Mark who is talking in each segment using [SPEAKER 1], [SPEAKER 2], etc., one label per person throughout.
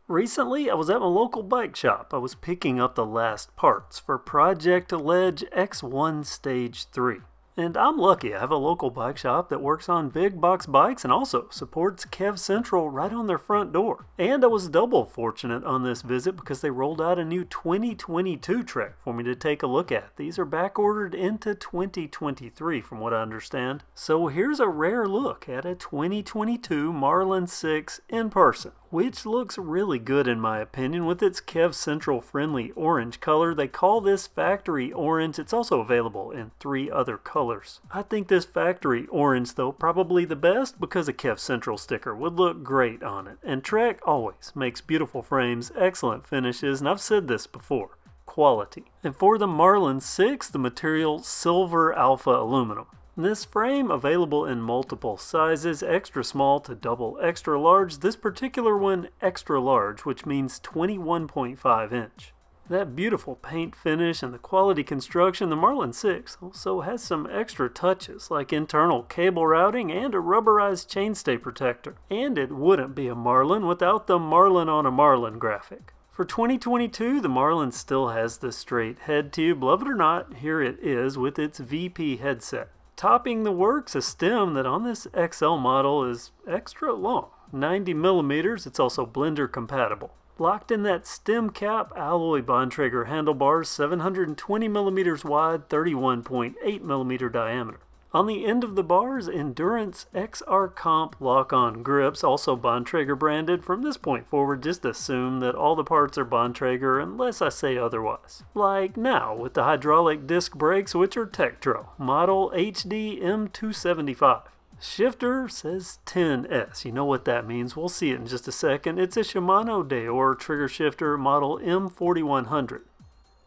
[SPEAKER 1] Recently, I was at my local bike shop. I was picking up the last parts for Project Ledge X1 Stage 3. And I'm lucky I have a local bike shop that works on big box bikes and also supports KevCentral right on their front door. And I was double fortunate on this visit because they rolled out a new 2022 Trek for me to take a look at. These are back ordered into 2023 from what I understand. So here's a rare look at a 2022 Marlin 6 in person, which looks really good in my opinion with its KevCentral friendly orange color. They call this factory orange. It's also available in 3 other colors. I think this factory orange though probably the best because a KevCentral sticker would look great on it. And Trek always makes beautiful frames, excellent finishes, and I've said this before, quality. And for the Marlin 6, the material silver alpha aluminum. This frame available in multiple sizes, extra small to double extra large. This particular one extra large, which means 21.5 inch. That beautiful paint finish and the quality construction, the Marlin 6 also has some extra touches like internal cable routing and a rubberized chainstay protector. And it wouldn't be a Marlin without the Marlin on a Marlin graphic. For 2022, the Marlin still has the straight head tube. Love it or not, here it is with its VP headset. Topping the works, a stem that on this XL model is extra long, 90 millimeters. It's also blender compatible. Locked in that stem cap, alloy Bontrager handlebars, 720 millimeters wide, 31.8 millimeter diameter. On the end of the bars, Endurance XR Comp lock-on grips, also Bontrager branded. From this point forward, just assume that all the parts are Bontrager unless I say otherwise. Like now with the hydraulic disc brakes, which are Tektro, model HD M275. Shifter says 10S. You know what that means. We'll see it in just a second. It's a Shimano Deore trigger shifter model M4100.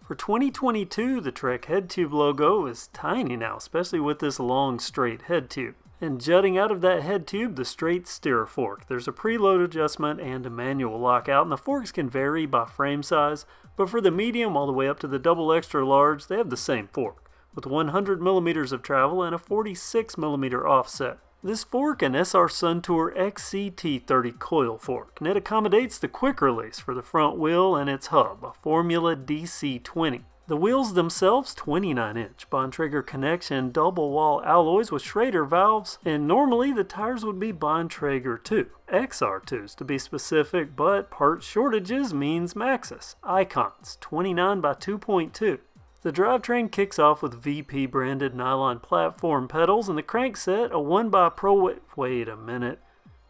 [SPEAKER 1] For 2022, the Trek head tube logo is tiny now, especially with this long straight head tube. And jutting out of that head tube, the straight steer fork. There's a preload adjustment and a manual lockout, and the forks can vary by frame size, but for the medium all the way up to the double extra large, they have the same fork, with 100 millimeters of travel and a 46 millimeter offset. This fork an SR Suntour XCT30 coil fork, and it accommodates the quick release for the front wheel and its hub, a Formula DC20. The wheels themselves 29-inch Bontrager connection double wall alloys with Schrader valves, and normally the tires would be Bontrager 2, XR2s to be specific, but part shortages means Maxxis Icons 29 by 2.2. The drivetrain kicks off with VP branded nylon platform pedals and the crankset a 1x Pro. Wait a minute.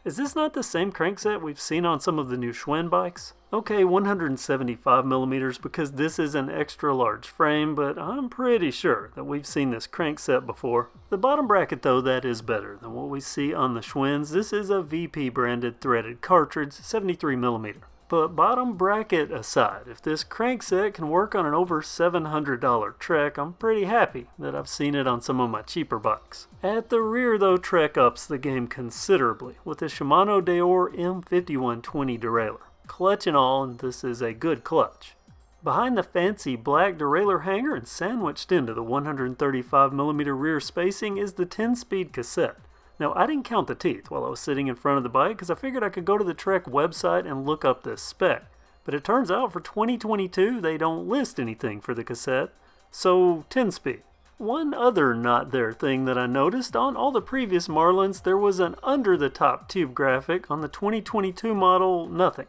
[SPEAKER 1] Is this not the same crankset we've seen on some of the new Schwinn bikes? Okay, 175 millimeters because this is an extra large frame, but I'm pretty sure that we've seen this crankset before. The bottom bracket though, that is better than what we see on the Schwinns. This is a VP branded threaded cartridge, 73 millimeter. But bottom bracket aside, if this crankset can work on an over $700 Trek, I'm pretty happy that I've seen it on some of my cheaper bikes. At the rear though, Trek ups the game considerably with the Shimano Deore M5120 derailleur. Clutch and all, and this is a good clutch. Behind the fancy black derailleur hanger and sandwiched into the 135mm rear spacing is the 10-speed cassette. Now, I didn't count the teeth while I was sitting in front of the bike because I figured I could go to the Trek website and look up this spec. But it turns out for 2022, they don't list anything for the cassette, so 10-speed. One other not there thing that I noticed, on all the previous Marlins, there was an under-the-top tube graphic. On the 2022 model, nothing.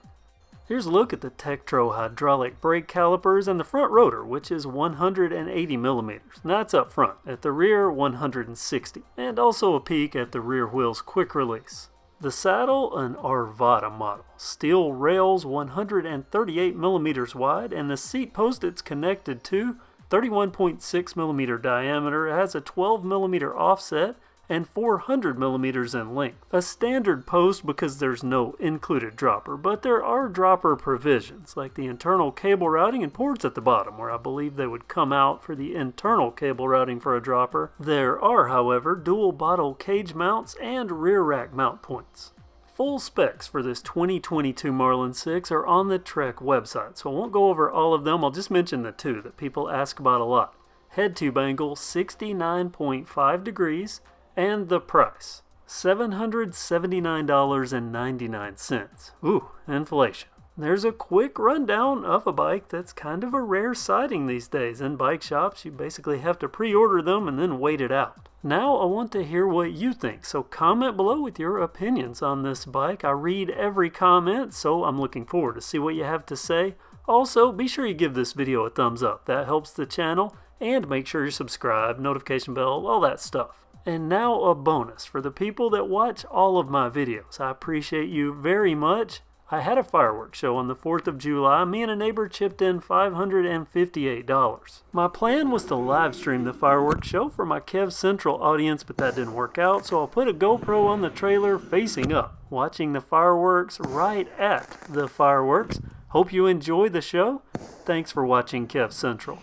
[SPEAKER 1] Here's a look at the Tektro hydraulic brake calipers and the front rotor, which is 180 millimeters. That's up front. At the rear, 160. And also a peek at the rear wheel's quick release. The saddle, an Arvada model. Steel rails, 138 millimeters wide, and the seat post it's connected to, 31.6 millimeter diameter. It has a 12 millimeter offset and 400 millimeters in length. A standard post because there's no included dropper, but there are dropper provisions, like the internal cable routing and ports at the bottom, where I believe they would come out for the internal cable routing for a dropper. There are, however, dual bottle cage mounts and rear rack mount points. Full specs for this 2022 Marlin 6 are on the Trek website, so I won't go over all of them. I'll just mention the two that people ask about a lot. Head tube angle, 69.5 degrees, and the price, $779.99. Ooh, inflation. There's a quick rundown of a bike that's kind of a rare sighting these days. In bike shops, you basically have to pre-order them and then wait it out. Now I want to hear what you think, so comment below with your opinions on this bike. I read every comment, so I'm looking forward to see what you have to say. Also, be sure you give this video a thumbs up. That helps the channel, and make sure you're subscribed, notification bell, all that stuff. And now a bonus for the people that watch all of my videos. I appreciate you very much. I had a fireworks show on the 4th of July. Me and a neighbor chipped in $558. My plan was to live stream the fireworks show for my KevCentral audience, but that didn't work out, so I'll put a GoPro on the trailer facing up, watching the fireworks right at the fireworks. Hope you enjoy the show. Thanks for watching KevCentral.